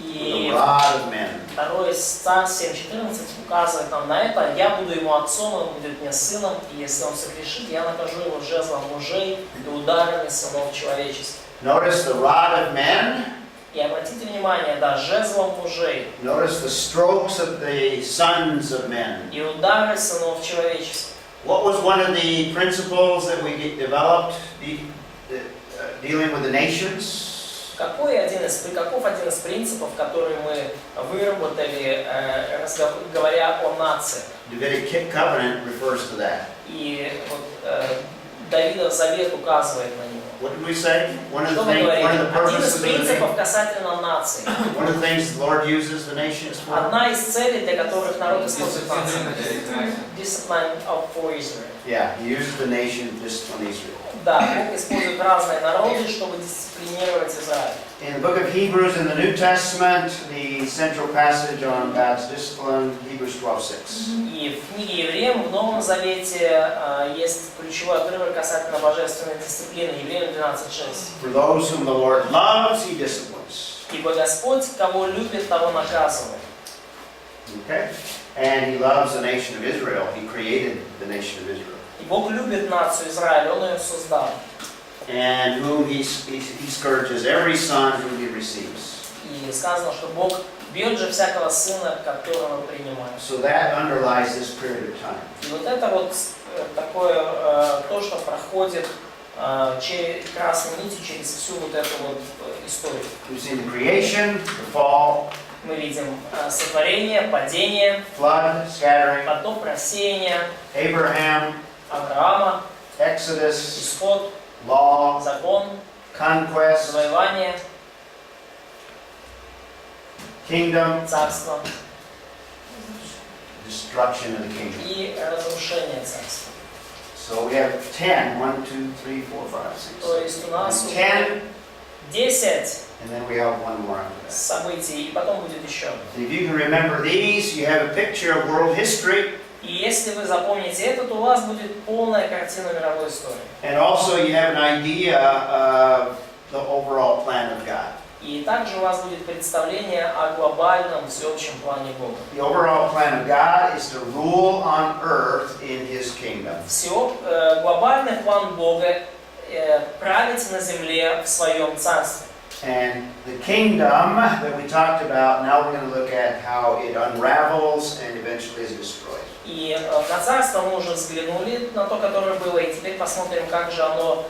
with И a rod of men. 2 Царств 7:14 указывает нам на это. «Я буду ему отцом, он будет мне сыном, и если он согрешит, я накажу его жезлом мужей и ударами сынов человеческих». Notice the rod of men. И обратите внимание, да, жезлом мужей Notice the strokes of the sons of men. и удары сынов человеческих. What was one of the principles that we developed dealing with the nations? Каков один из принципов, который мы выработали, говоря о нации? Davidic covenant refers to that. И вот Давидов завет указывает на него. What did we say? One of Что the мы things, говорим? one of the Один из purposes of принципов касательно нации. one of the things the Lord uses the nations for. Одна из целей, для которых народ использует нацию. Discipline for Israel. Yeah, he uses the nation to discipline Israel. Да, Бог использует разные народы, чтобы дисциплинировать Израиль. In the book of Hebrews in the New Testament, the central passage on God's discipline, Hebrews 12:6. И в книге Евреям в Новом Завете есть ключевой отрывок касательно божественной дисциплины. Евреям 12:6. For those whom the Lord loves, he disciplines. Ибо Господь, кого любит, того наказывает. Okay? And he loves the nation of Israel. He created the nation of Israel. И Бог любит нацию Израиль, Он ее создал. And whom he scourges every son whom he receives. И сказано, что Бог бьет же всякого сына, которого принимает. So that underlies this period of time. И вот это вот такое, то, что проходит красной нитью через всю вот эту вот историю. We've seen the creation, the fall, Мы видим сотворение, падение, flood, scattering, потоп, рассеяние, Abraham, Авраама, Exodus, исход, law, закон, conquest, завоевание, kingdom, царство destruction of the kingdom. и разрушение царства. So we have 10, 1, 2, 3, 4, 5, То 6, есть у нас 10, 10 and then we have one more after that. событий, и потом будет еще. If you can remember these, you have a picture of world history, И если вы запомните это, то у вас будет полная картина мировой истории. and also you have an idea of the overall plan of God. И также у вас будет представление о глобальном всеобщем плане Бога. The overall plan of God is to rule on earth in His kingdom. Глобальный план Бога править на земле в своем царстве. And the kingdom that we talked about, now we're going to look at how it unravels and eventually is destroyed. И на царство мы уже взглянули, на то, которое было, и теперь посмотрим, как же оно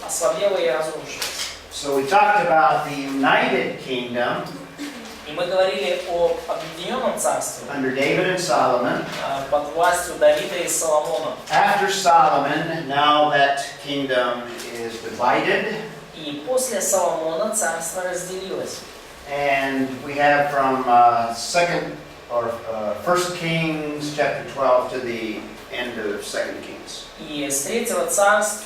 ослабело и разрушилось. So we talked about the united kingdom И мы говорили о объединенном царстве under David and Solomon. под властью Давида и Соломона. After Solomon, now that kingdom is divided. И после Соломона царство разделилось. And we have from 1 Kings chapter 12 to the end of 2 Kings. И с 3 царств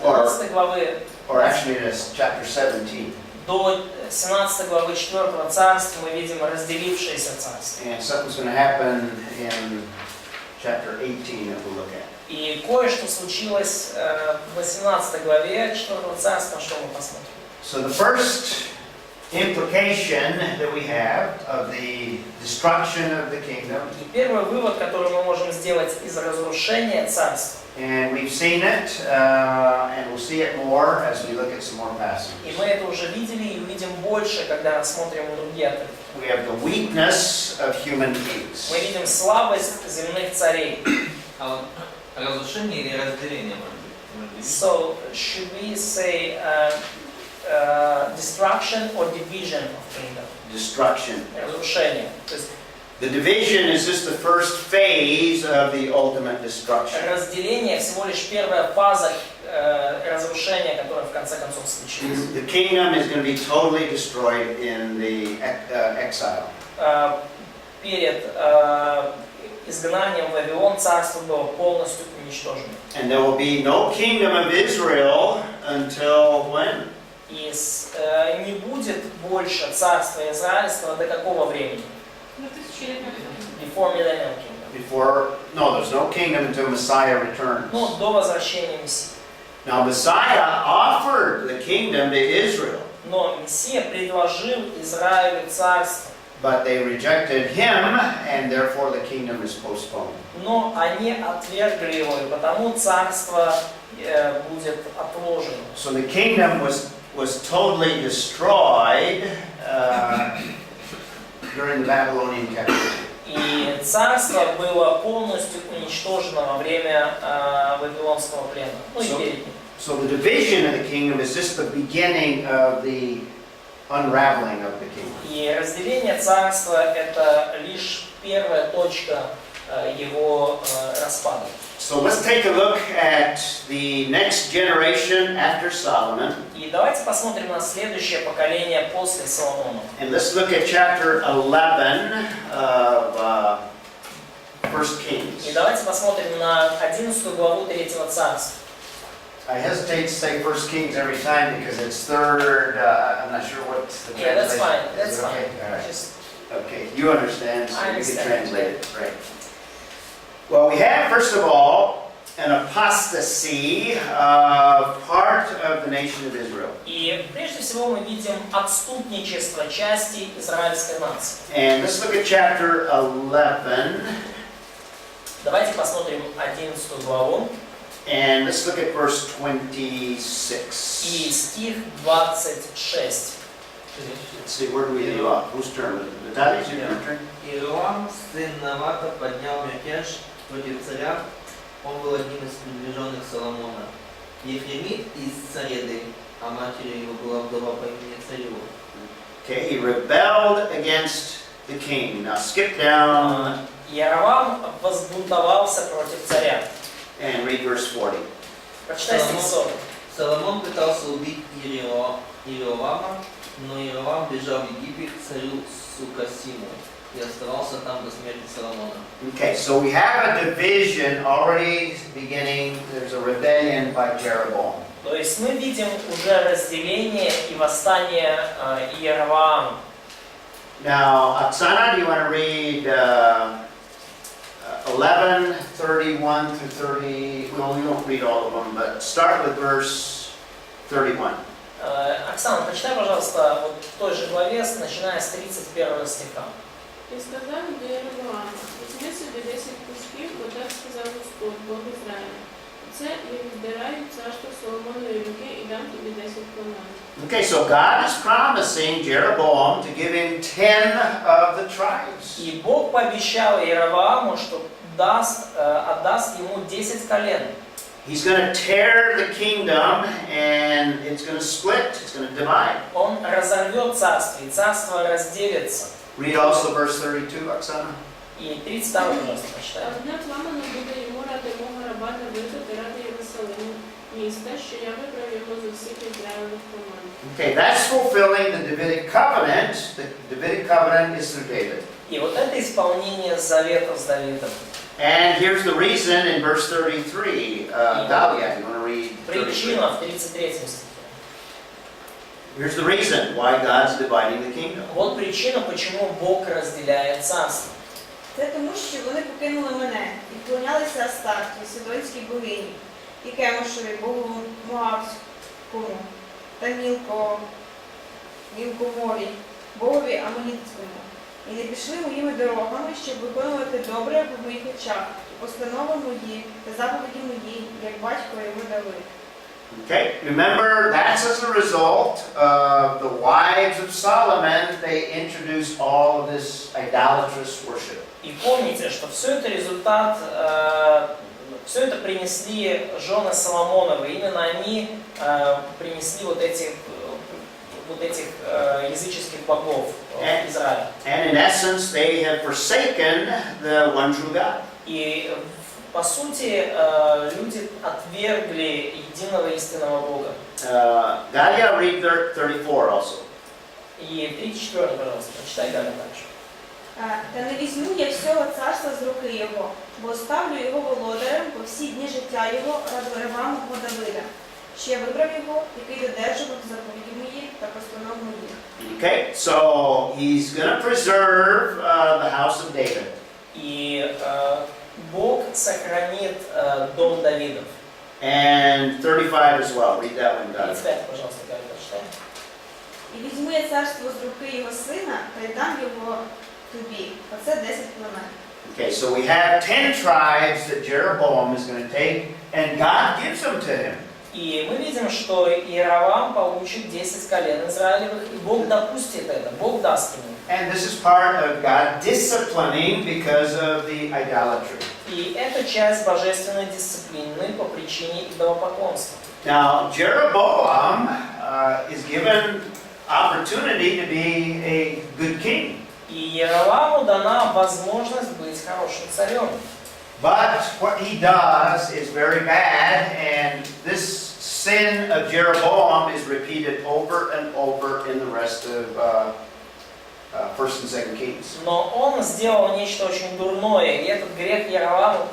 12 главы, Or actually it's chapter 17. до 17 главы 4 царства мы видим разделившееся царство. And something's going to happen in chapter 18 that we'll look at. И кое-что случилось в 18 главе 4 царства, что мы посмотрим. So the first implication that we have of the destruction of the kingdom, И первый вывод, который мы можем сделать из разрушения царства, and we've seen it, and we'll see it more as we look at some more и passages. мы это уже видели и увидим больше, когда рассмотрим другие отрывки. We have the weakness of human kings. Мы видим слабость земных царей. А вот разрушение или разделение, может быть? So, should we say destruction or division of kingdom? Destruction. Разрушение. То есть The division is just the first phase of the ultimate destruction. разделение всего лишь первая фаза разрушения, которая в конце концов случилась. The kingdom is going to be totally destroyed in the exile. Перед изгнанием в Вавилон царство было полностью уничтожено. And there will be no kingdom of Israel until when? И не будет больше царства израильского до какого времени? Before Millennial Kingdom. No, there's no kingdom until Messiah returns. Ну, до возвращения Мессии. Now Messiah offered the kingdom to Israel, Но Мессия предложил Израилю царство. but they rejected him, and therefore the kingdom is postponed. Но они отвергли его, и потому царство будет отложено. So the kingdom was totally destroyed during the Babylonian captivity. И царство было полностью уничтожено во время Вавилонского плена. Ну и перед ним. So the division of the kingdom is just the beginning of the unraveling of the kingdom. И разделение царства – это лишь первая точка его распада. So let's take a look at the next generation after Solomon. И давайте посмотрим на следующее поколение после Соломона. And let's look at chapter 11 of 1 Kings. И давайте посмотрим на 11 главу 3 царства. I hesitate to say 1 Kings every time because it's third. I'm not sure what the Yeah, that's fine. translation is. That's Is it fine. okay? All right. Just Okay, you understand, so I you can understand. translate it. Right. Well, we have, first of all, an apostasy of part of the nation of Israel. И прежде всего мы видим отступничество части израильской нации. And let's look at chapter 11. Давайте посмотрим 11 главу And let's look at verse 26. и стих 26. Let's see, where do we leave off? Whose turn? Natalia's your turn? Иоам, сын Навата, поднял мятеж против царя. Он был одним из приближенных Соломона. Ефремит из Цареды, а матерью его была вдова по имени Царева. Okay, he rebelled against the king. Now skip down Яровам возбунтовался против царя. and read verse 40. Прочитай стих 40. Соломон пытался убить Иеровама, но Иеровам бежал в Египет к царю Сукасиму и оставался там до смерти Соломона. Okay, so we have a division already beginning. There's a rebellion by Jeroboam. То есть мы видим уже разделение и восстание Иеровоама. Now, Oksana, do you want to read 11, 31 through 30? Well, we won't read all of them, but start with verse 31. Оксана, прочитай, пожалуйста, вот в той же главе, начиная с 31 стиха. І сказав до Єровоама: візьми собі 10 кусків, бо так сказав Господь, Бог Ізраїля. Це я відбираю царство Соломонової руки і дам тобі 10 племен. Okay, so God is promising Jeroboam to give him 10 of the tribes. И Бог пообещал Иеровоаму, что отдаст ему 10 колен. He's going to tear the kingdom and it's going to split, it's going to divide. Он разорвет царство, и царство разделится. Read also verse 32, Oksana. И 32, пожалуйста, А прочитай. одне пламено буде йому ради мого раба Давида та ради Єрусалиму, міста, що я вибрав його з усіх Ізраїлевих племен. Okay, that's fulfilling the Davidic covenant. The Davidic covenant is through David. И вот это исполнение завета с Давидом. And here's the reason in verse 33. Dalia, you want to read 33? Причина в 33 стихе. Here's the reason why God's dividing the kingdom. Вот причина, почему Бог разделяет царство. Це тому, що вони покинули мене і вклонялися Астарті, Сидонській богині, і Кемошеві, богу Моавському, та мілкомові, богові Амонітському, і не пішли моїми дорогами, щоб виконувати добре в моїх очах, і постанови мої та заповіді мої, як батько його Давид. Okay, remember that's as a result of the wives of Solomon, they introduced all of this idolatrous worship. И помните, что все это результат, все это принесли жены Соломоновы. Именно они принесли вот этих языческих богов в Израиль. And in essence, they have forsaken the one true God. И по сути, люди отвергли единого истинного Бога. Galia, read 34 also. И 34, пожалуйста, прочитай Галя дальше. Та не візьму я всього царства з руки його, бо ставлю його володарем по всі дні життя його ради Реваму Давида, що я вибрав його, який додержував заповіді мої та постанов моїх. Okay, so he's going to preserve the house of David. И Бог сохранит дом Давидов. And 35 as well. Read that one, Galia. 35, пожалуйста, Галя, прочитай. І візьму я царство з руки його сина, та й дам його тобі. Оце 10 племен. Okay, so we have 10 tribes that Jeroboam is going to take, and God gives them to him. И мы видим, что Иеровам получит 10 колен Израилевых, и Бог допустит это, Бог даст ему. And this is part of God disciplining because of the idolatry. И это часть божественной дисциплины по причине идолопоклонства. Now, Jeroboam is given opportunity to be a good king. И Иероваму дана возможность быть хорошим царем. But what he does is very bad, and this sin of Jeroboam is repeated over and over in the rest of 1st and 2nd Kings. Но он сделал нечто очень дурное, и этот грех Иеровама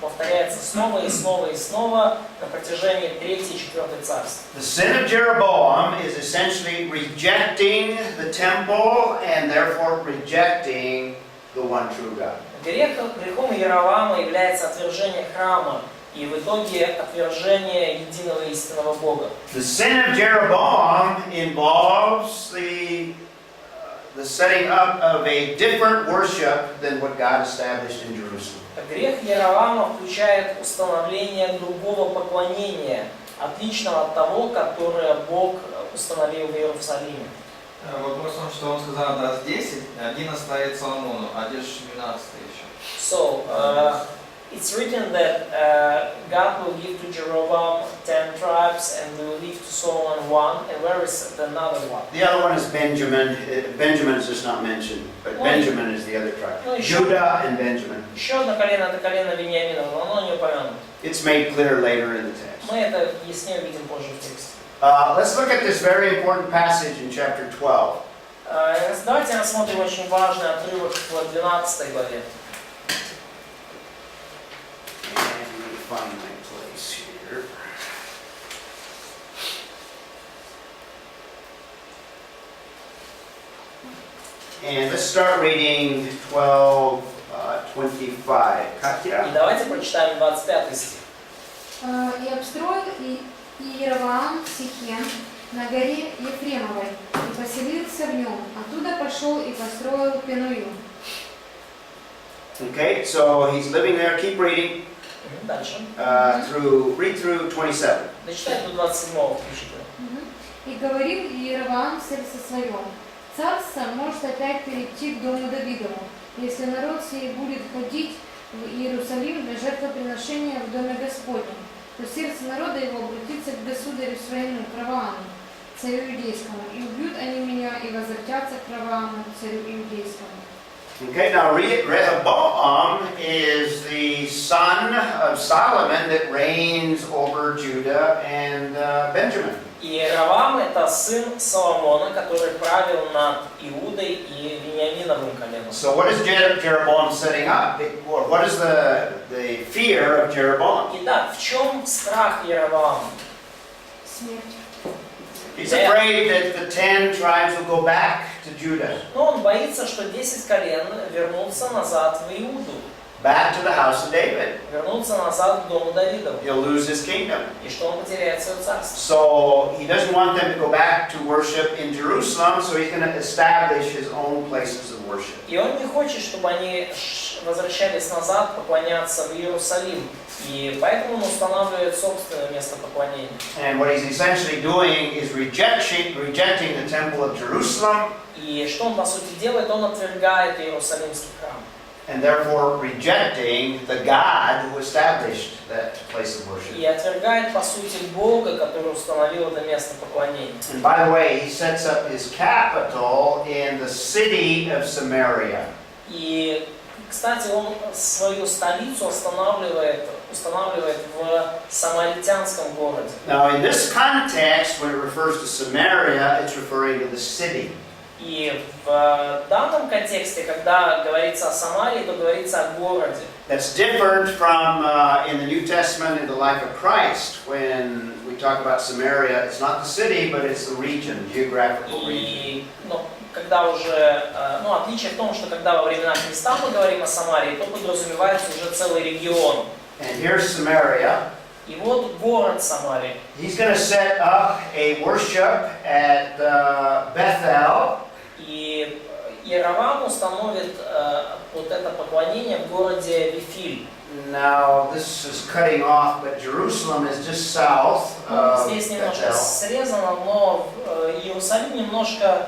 повторяется снова и снова и снова на протяжении 3 и 4 царств. The sin of Jeroboam is essentially rejecting the temple and therefore rejecting the one true God. Грехом Иеровама является отвержение храма и в итоге отвержение единого истинного Бога. The sin of Jeroboam involves the setting up of a different worship than what God established in Jerusalem. Грех Иеровама включает установление другого поклонения, отличного от того, которое Бог установил в Иерусалиме. Вопрос в том, что он сказал, даст 10, 1 оставит Соломону, а лишь 12 еще. So, it's written that God will give to Jeroboam 10 tribes and will leave to Solomon 1, and where is the another one? The other one is Benjamin. Benjamin is just not mentioned, but Benjamin is the other tribe. Judah and Benjamin. Еще одно колено, это колено Вениамина, но оно не упомянуто. It's made clear later in the text. Мы это яснее увидим позже в тексте. Let's look at this very important passage in chapter 12. Давайте рассмотрим очень важный отрывок в 12 главе. And let me find my place here. And let's start reading 12:25. И Katya? давайте прочитаем 25 стих. И обстроил Иеровоам Сихем на горе Ефремовой и поселился в нем. Оттуда пошел и построил Пеною. Okay, so he's living there. Keep reading Дальше. read through 27. Дочитай до 27 включительно. И говорил Иеровоам в сердце своем: царство может опять перейти к дому Давидову, если народ сей будет ходить в Иерусалим для жертвоприношения в доме Господнем, то сердце народа его обратится к государю своему, к Равааму, царю иудейскому, и убьют они меня, и возвратятся к Равааму, царю иудейскому. Okay, now Rehoboam is the son of Solomon that reigns over Judah and Benjamin. И Раваам это сын Соломона, который правил над Иудой и Вениаминовым коленом. So what is Jeroboam setting up? What is the fear of Jeroboam? Итак, в чем страх Иеровоама? Смерть. He's afraid that the 10 tribes will go back to Judah. Но он боится, что 10 колен вернутся назад в Иуду. back to the house of David. вернуться назад к дому Давидову. He'll lose his kingdom. И что он потеряет свое царство. So he doesn't want them to go back to worship in Jerusalem, so he's going to establish his own places of worship. И он не хочет, чтобы они возвращались назад поклоняться в Иерусалим. И поэтому он устанавливает собственное место поклонения. And what he's essentially doing is rejecting the temple of Jerusalem, И что он по сути делает? Он отвергает Иерусалимский храм. and therefore rejecting the God who established that place of worship. И отвергает по сути Бога, который установил это место поклонения. And by the way, he sets up his capital in the city of Samaria. И, кстати, он свою столицу устанавливает в самаритянском городе. Now, in this context, when it refers to Samaria, it's referring to the city. И в данном контексте, когда говорится о Самарии, то говорится о городе. That's different from in the New Testament in the life of Christ. When we talk about Samaria, it's not the city, but it's the region, geographical region. И, когда уже, отличие в том, что когда во времена Христа мы говорим о Самарии, то подразумевается уже целый регион. And here's Samaria. И вот город Самария. He's going to set up a worship at Bethel. И Иеровам установит вот это поклонение в городе Вифиль. Now, this is cutting off, but Jerusalem is just south of Здесь немножко Bethel. срезано, но Иерусалим немножко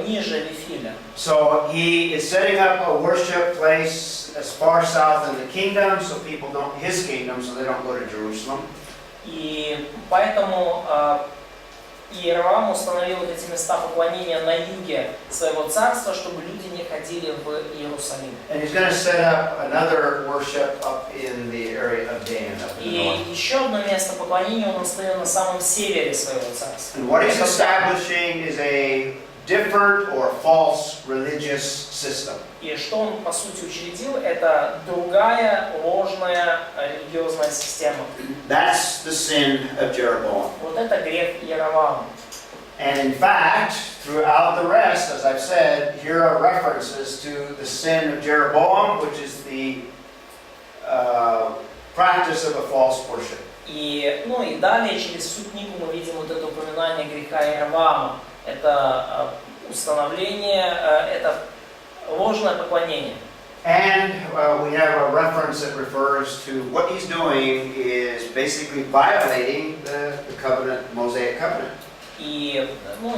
ниже Вифиля. So he is setting up a worship place as far south in the kingdom, so people don't, his kingdom, so they don't go to Jerusalem. И поэтому Иеровам установил вот эти места поклонения на юге своего царства, чтобы люди не ходили в Иерусалим. And he's going to set up another worship up in the area of Dan, up in the И north. еще одно место поклонения он установил на самом севере своего царства. And what he's establishing is a different or false religious system. И что он по сути учредил, это другая ложная религиозная система. That's the sin of Jeroboam. Вот это грех Иеровама. And in fact, throughout the rest, as I've said, here are references to the sin of Jeroboam, which is the practice of a false worship. И далее через всю книгу мы видим вот это упоминание греха Иеровама. Это установление, это ложное поклонение. And we have a reference that refers to what he's doing is basically violating the covenant, Mosaic covenant. И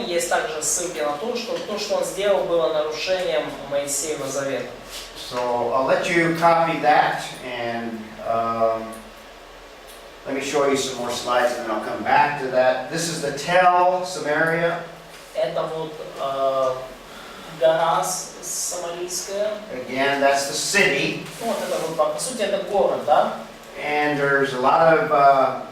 есть также ссылки на то, что он сделал, было нарушением Моисеева завета. So I'll let you copy that, and let me show you some more slides, and then I'll come back to that. This is the Tel, Samaria. Это вот гора самарийская. Again, that's the city. Вот это вот, по сути, это город, да? And there's a lot of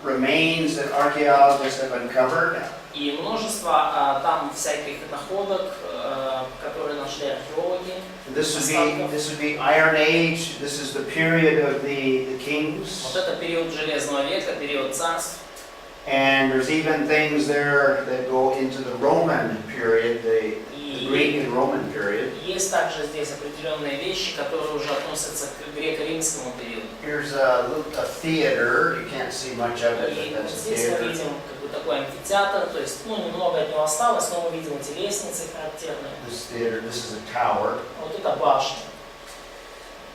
remains that archaeologists have uncovered. И множество там всяких находок, которые нашли археологи. This would be Iron Age. This is the period of the kings. Вот это период Железного века, период царств. And there's even things there that go into the Roman period, the Greek and Roman period. Есть также здесь определенные вещи, которые уже относятся к греко-римскому периоду. Here's a theater. You can't see much of it, И but вот that's a здесь мы theater. видим такой амфитеатр, то есть немного от него осталось, но мы видим эти лестницы характерные. This theater, this is a tower. Вот это башня.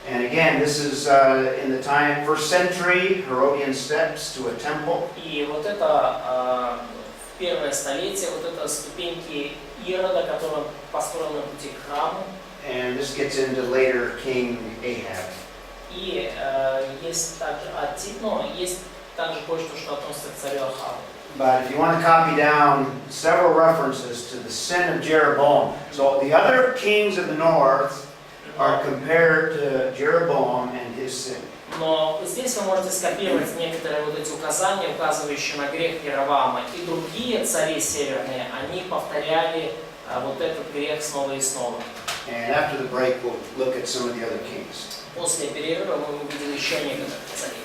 And again, this is in the time, 1st century, Herodian steps to a temple. И вот это в первое столетие, вот это ступеньки Ирода, которые построены на пути к храму. And this gets into later King Ahab. И есть также кое-что, что относится к царю Ахаву. But if you want to copy down several references to the sin of Jeroboam. So the other kings of the north are compared to Jeroboam and his sin. Но здесь вы можете скопировать некоторые вот эти указания, указывающие на грех Иеровама. И другие цари северные, они повторяли вот этот грех снова и снова. And after the break, we'll look at some of the other kings. После перерыва мы увидим еще некоторых царей.